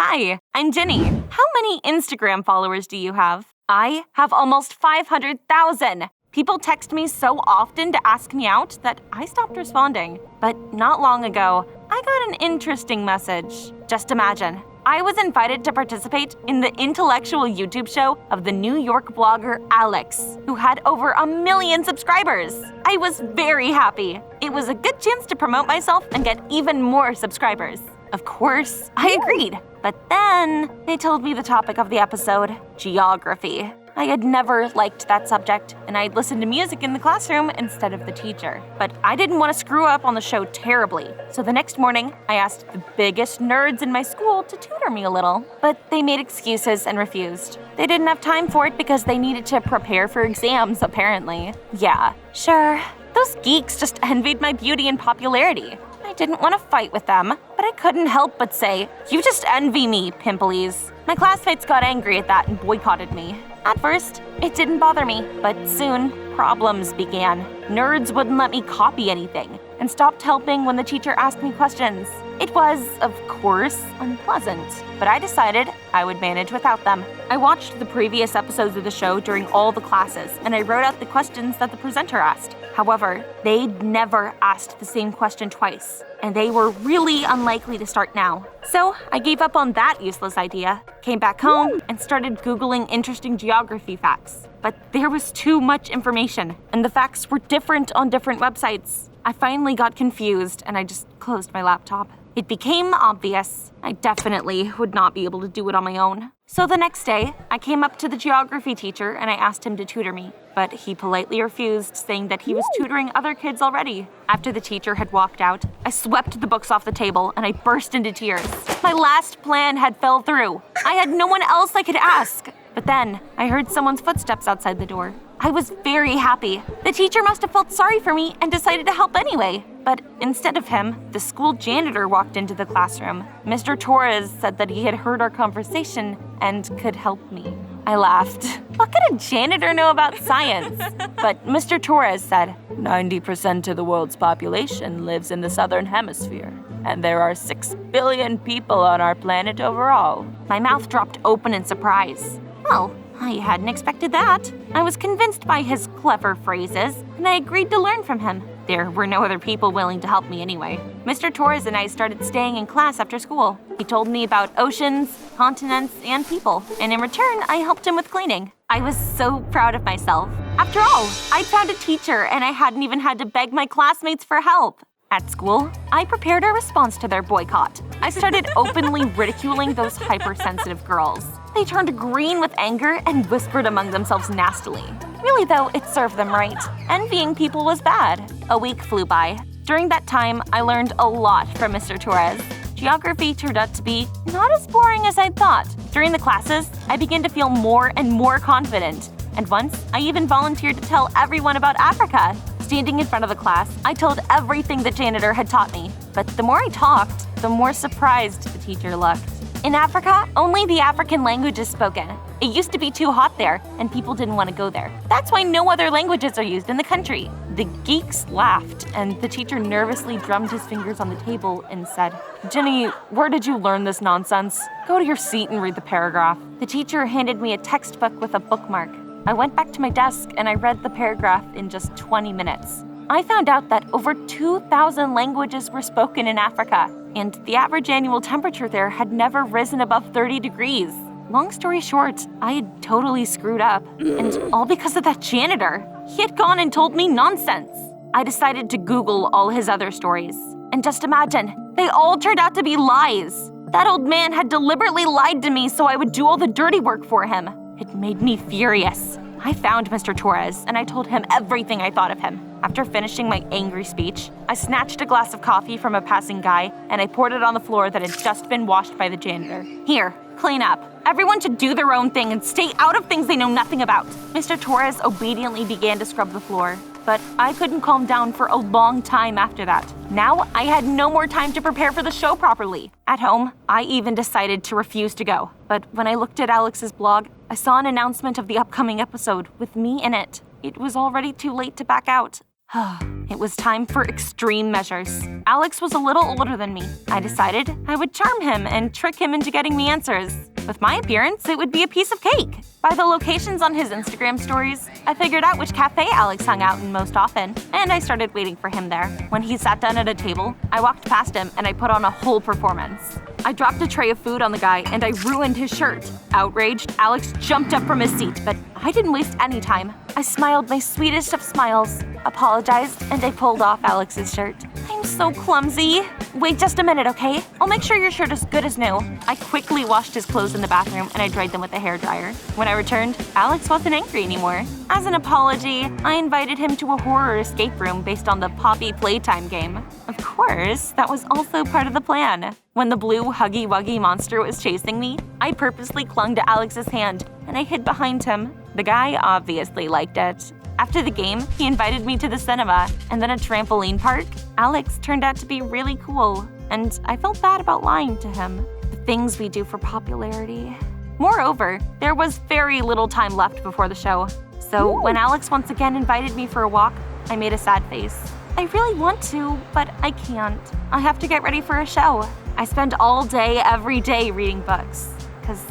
Hi, I'm Jenny. How many Instagram followers do you have? I have almost 500,000. People text me so often to ask me out that I stopped responding. But not long ago, I got an interesting message. Just imagine, I was invited to participate in the intellectual YouTube show of the New York blogger Alex, who had over 1 million subscribers. I was very happy. It was a good chance to promote myself and get even more subscribers. Of course, I agreed. But then they told me the topic of the episode, geography. I had never liked that subject, and I'd listened to music in the classroom instead of the teacher. But I didn't want to screw up on the show terribly, so the next morning, I asked the biggest nerds in my school to tutor me a little. But they made excuses and refused. They didn't have time for it because they needed to prepare for exams, apparently. Yeah, sure. Those geeks just envied my beauty and popularity. I didn't want to fight with them, but I couldn't help but say, "You just envy me, Pimplies." My classmates got angry at that and boycotted me. At first, it didn't bother me, but soon, problems began. Nerds wouldn't let me copy anything and stopped helping when the teacher asked me questions. It was, of course, unpleasant, but I decided I would manage without them. I watched the previous episodes of the show during all the classes, and I wrote out the questions that the presenter asked. However, they'd never asked the same question twice, and they were really unlikely to start now. So I gave up on that useless idea, came back home, and started Googling interesting geography facts. But there was too much information, and the facts were different on different websites. I finally got confused, and I just closed my laptop. It became obvious I definitely would not be able to do it on my own. So the next day, I came up to the geography teacher and I asked him to tutor me. But he politely refused, saying that he was tutoring other kids already. After the teacher had walked out, I swept the books off the table and I burst into tears. My last plan had fell through. I had no one else I could ask. But then, I heard someone's footsteps outside the door. I was very happy. The teacher must have felt sorry for me and decided to help anyway. But instead of him, the school janitor walked into the classroom. Mr. Torres said that he had heard our conversation and could help me. I laughed. What could a janitor know about science? But Mr. Torres said, 90% of the world's population lives in the southern hemisphere, and there are 6 billion people on our planet overall. My mouth dropped open in surprise. Well, I hadn't expected that. I was convinced by his clever phrases, and I agreed to learn from him. There were no other people willing to help me anyway. Mr. Torres and I started staying in class after school. He told me about oceans, continents, and people, and in return, I helped him with cleaning. I was so proud of myself. After all, I'd found a teacher, and I hadn't even had to beg my classmates for help. At school, I prepared a response to their boycott. I started openly ridiculing those hypersensitive girls. They turned green with anger and whispered among themselves nastily. Really though, it served them right. Envying people was bad. A week flew by. During that time, I learned a lot from Mr. Torres. Geography turned out to be not as boring as I'd thought. During the classes, I began to feel more and more confident. And once, I even volunteered to tell everyone about Africa. Standing in front of the class, I told everything the janitor had taught me. But the more I talked, the more surprised the teacher looked. In Africa, only the African language is spoken. It used to be too hot there, and people didn't want to go there. That's why no other languages are used in the country. The geeks laughed, and the teacher nervously drummed his fingers on the table and said, "Jenny, where did you learn this nonsense? Go to your seat and read the paragraph." The teacher handed me a textbook with a bookmark. I went back to my desk and I read the paragraph in just 20 minutes. I found out that over 2,000 languages were spoken in Africa, and the average annual temperature there had never risen above 30 degrees. Long story short, I had totally screwed up, and all because of that janitor. He had gone and told me nonsense. I decided to Google all his other stories, and just imagine, they all turned out to be lies. That old man had deliberately lied to me so I would do all the dirty work for him. It made me furious. I found Mr. Torres, and I told him everything I thought of him. After finishing my angry speech, I snatched a glass of coffee from a passing guy, and I poured it on the floor that had just been washed by the janitor. Here, clean up. Everyone should do their own thing and stay out of things they know nothing about. Mr. Torres obediently began to scrub the floor, but I couldn't calm down for a long time after that. Now, I had no more time to prepare for the show properly. At home, I even decided to refuse to go. But when I looked at Alex's blog, I saw an announcement of the upcoming episode with me in it. It was already too late to back out. It was time for extreme measures. Alex was a little older than me. I decided I would charm him and trick him into getting me answers. With my appearance, it would be a piece of cake. By the locations on his Instagram stories, I figured out which cafe Alex hung out in most often, and I started waiting for him there. When he sat down at a table, I walked past him and I put on a whole performance. I dropped a tray of food on the guy and I ruined his shirt. Outraged, Alex jumped up from his seat, but I didn't waste any time. I smiled my sweetest of smiles, apologized, and I pulled off Alex's shirt. I'm so clumsy. Wait just a minute, okay? I'll make sure your shirt is good as new. I quickly washed his clothes in the bathroom and I dried them with a hairdryer. When I returned, Alex wasn't angry anymore. As an apology, I invited him to a horror escape room based on the Poppy Playtime game. Of course, that was also part of the plan. When the blue Huggy Wuggy monster was chasing me, I purposely clung to Alex's hand and I hid behind him. The guy obviously liked it. After the game, he invited me to the cinema and then a trampoline park. Alex turned out to be really cool, and I felt bad about lying to him. The things we do for popularity. Moreover, there was very little time left before the show. So when Alex once again invited me for a walk, I made a sad face. I really want to, but I can't. I have to get ready for a show. I spend all day, every day reading books, because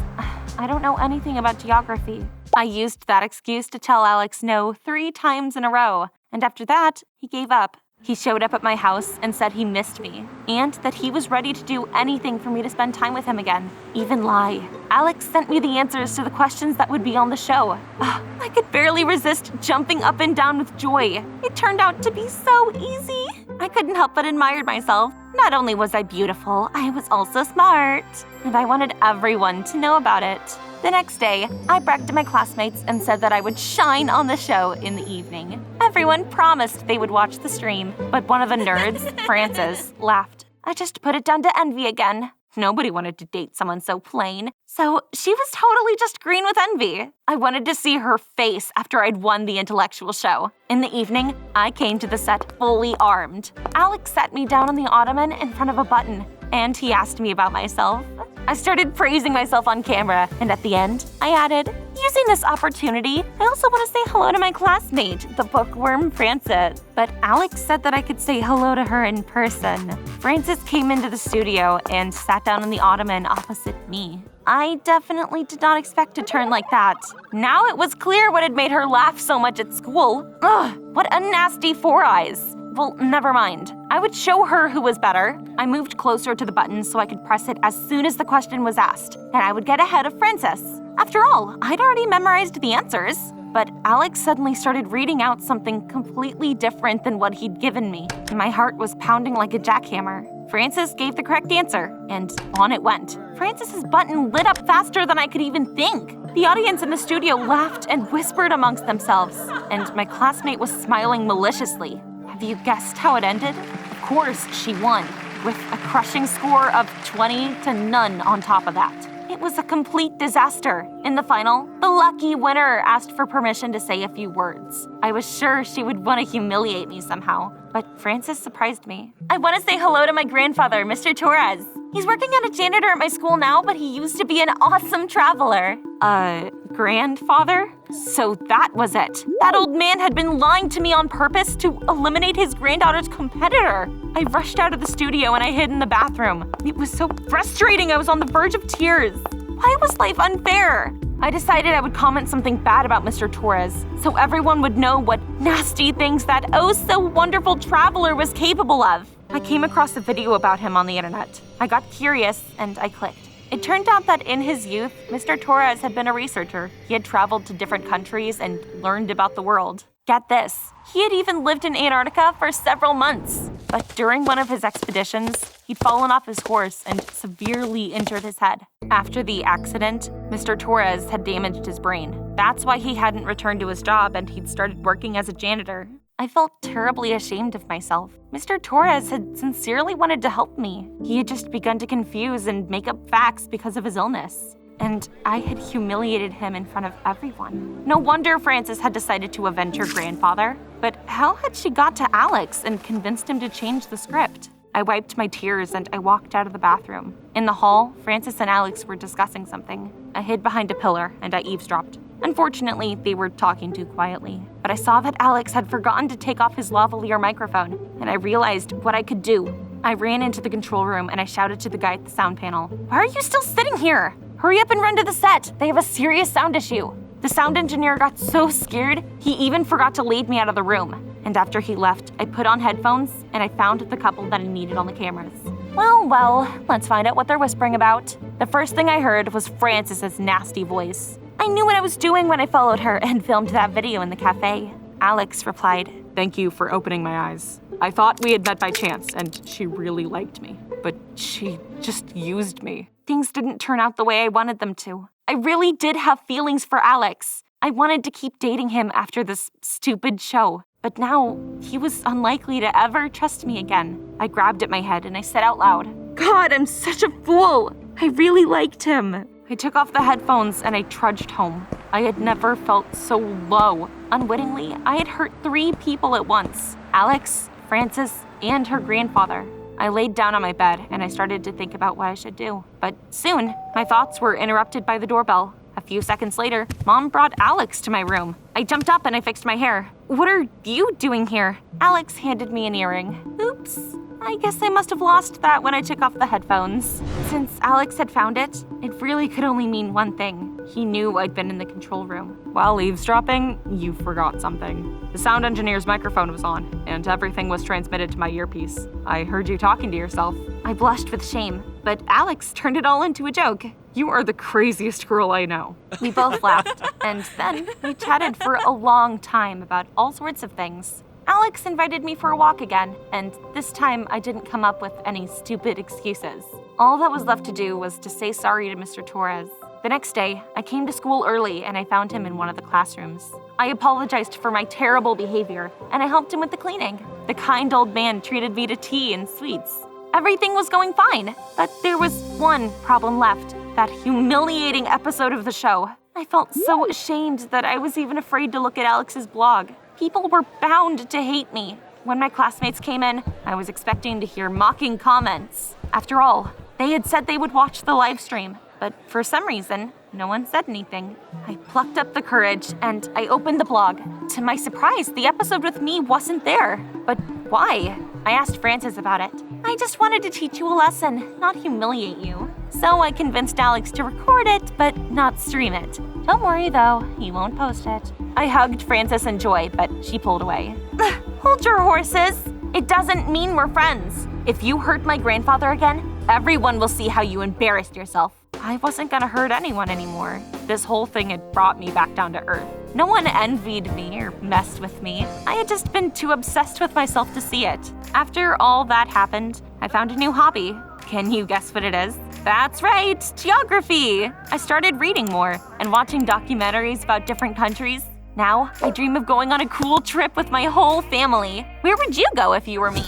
I don't know anything about geography. I used that excuse to tell Alex no 3 times in a row, and after that, he gave up. He showed up at my house and said he missed me, and that he was ready to do anything for me to spend time with him again, even lie. Alex sent me the answers to the questions that would be on the show. I could barely resist jumping up and down with joy. It turned out to be so easy. I couldn't help but admire myself. Not only was I beautiful, I was also smart, and I wanted everyone to know about it. The next day, I bragged to my classmates and said that I would shine on the show in the evening. Everyone promised they would watch the stream, but one of the nerds, Frances, laughed. I just put it down to envy again. Nobody wanted to date someone so plain, so she was totally just green with envy. I wanted to see her face after I'd won the intellectual show. In the evening, I came to the set fully armed. Alex sat me down on the ottoman in front of a button, and he asked me about myself. I started praising myself on camera, and at the end, I added, using this opportunity, I also want to say hello to my classmate, the bookworm Frances. But Alex said that I could say hello to her in person. Frances came into the studio and sat down on the ottoman opposite me. I definitely did not expect to turn like that. Now it was clear what had made her laugh so much at school. Ugh, what a nasty 4 eyes. Well, never mind. I would show her who was better. I moved closer to the button so I could press it as soon as the question was asked, and I would get ahead of Frances. After all, I'd already memorized the answers. But Alex suddenly started reading out something completely different than what he'd given me. My heart was pounding like a jackhammer. Frances gave the correct answer, and on it went. Frances's button lit up faster than I could even think. The audience in the studio laughed and whispered amongst themselves, and my classmate was smiling maliciously. Have you guessed how it ended? Of course, she won, with a crushing score of 20 to none on top of that. It was a complete disaster. In the final, the lucky winner asked for permission to say a few words. I was sure she would want to humiliate me somehow, but Frances surprised me. I want to say hello to my grandfather, Mr. Torres. He's working as a janitor at my school now, but he used to be an awesome traveler. Grandfather? So that was it. That old man had been lying to me on purpose to eliminate his granddaughter's competitor. I rushed out of the studio and I hid in the bathroom. It was so frustrating, I was on the verge of tears. Why was life unfair? I decided I would comment something bad about Mr. Torres, so everyone would know what nasty things that oh-so-wonderful traveler was capable of. I came across a video about him on the internet. I got curious and I clicked. It turned out that in his youth, Mr. Torres had been a researcher. He had traveled to different countries and learned about the world. Get this, he had even lived in Antarctica for several months. But during one of his expeditions, he'd fallen off his horse and severely injured his head. After the accident, Mr. Torres had damaged his brain. That's why he hadn't returned to his job and he'd started working as a janitor. I felt terribly ashamed of myself. Mr. Torres had sincerely wanted to help me. He had just begun to confuse and make up facts because of his illness. And I had humiliated him in front of everyone. No wonder Frances had decided to avenge her grandfather. But how had she got to Alex and convinced him to change the script? I wiped my tears and I walked out of the bathroom. In the hall, Frances and Alex were discussing something. I hid behind a pillar and I eavesdropped. Unfortunately, they were talking too quietly. but I saw that Alex had forgotten to take off his lavalier microphone, and I realized what I could do. I ran into the control room and I shouted to the guy at the sound panel, "Why are you still sitting here? Hurry up and run to the set. They have a serious sound issue." The sound engineer got so scared, he even forgot to lead me out of the room. And after he left, I put on headphones and I found the couple that I needed on the cameras. Well, let's find out what they're whispering about. The first thing I heard was Frances's nasty voice. I knew what I was doing when I followed her and filmed that video in the cafe. Alex replied, "Thank you for opening my eyes. I thought we had met by chance, and she really liked me. But she just used me." Things didn't turn out the way I wanted them to. I really did have feelings for Alex. I wanted to keep dating him after this stupid show. But now, he was unlikely to ever trust me again. I grabbed at my head and I said out loud, "God, I'm such a fool. I really liked him." I took off the headphones and I trudged home. I had never felt so low. Unwittingly, I had hurt 3 people at once: Alex, Frances, and her grandfather. I laid down on my bed and I started to think about what I should do. But soon, my thoughts were interrupted by the doorbell. A few seconds later, Mom brought Alex to my room. I jumped up and I fixed my hair. "What are you doing here?" Alex handed me an earring. Oops. I guess I must have lost that when I took off the headphones. Since Alex had found it, it really could only mean one thing. He knew I'd been in the control room. While eavesdropping, you forgot something. The sound engineer's microphone was on, and everything was transmitted to my earpiece. I heard you talking to yourself. I blushed with shame, but Alex turned it all into a joke. "You are the craziest girl I know." We both laughed, and then we chatted for a long time about all sorts of things. Alex invited me for a walk again, and this time I didn't come up with any stupid excuses. All that was left to do was to say sorry to Mr. Torres. The next day, I came to school early and I found him in one of the classrooms. I apologized for my terrible behavior, and I helped him with the cleaning. The kind old man treated me to tea and sweets. Everything was going fine, but there was one problem left: that humiliating episode of the show. I felt so ashamed that I was even afraid to look at Alex's blog. People were bound to hate me. When my classmates came in, I was expecting to hear mocking comments. After all, they had said they would watch the live stream, but for some reason, no one said anything. I plucked up the courage and I opened the blog. To my surprise, the episode with me wasn't there. But why? I asked Frances about it. "I just wanted to teach you a lesson, not humiliate you." So I convinced Alex to record it, but not stream it. Don't worry though, he won't post it. I hugged Frances in joy, but she pulled away. Hold your horses. It doesn't mean we're friends. If you hurt my grandfather again, everyone will see how you embarrassed yourself. I wasn't gonna hurt anyone anymore. This whole thing had brought me back down to earth. No one envied me or messed with me. I had just been too obsessed with myself to see it. After all that happened, I found a new hobby. Can you guess what it is? That's right, geography! I started reading more and watching documentaries about different countries. Now, I dream of going on a cool trip with my whole family. Where would you go if you were me?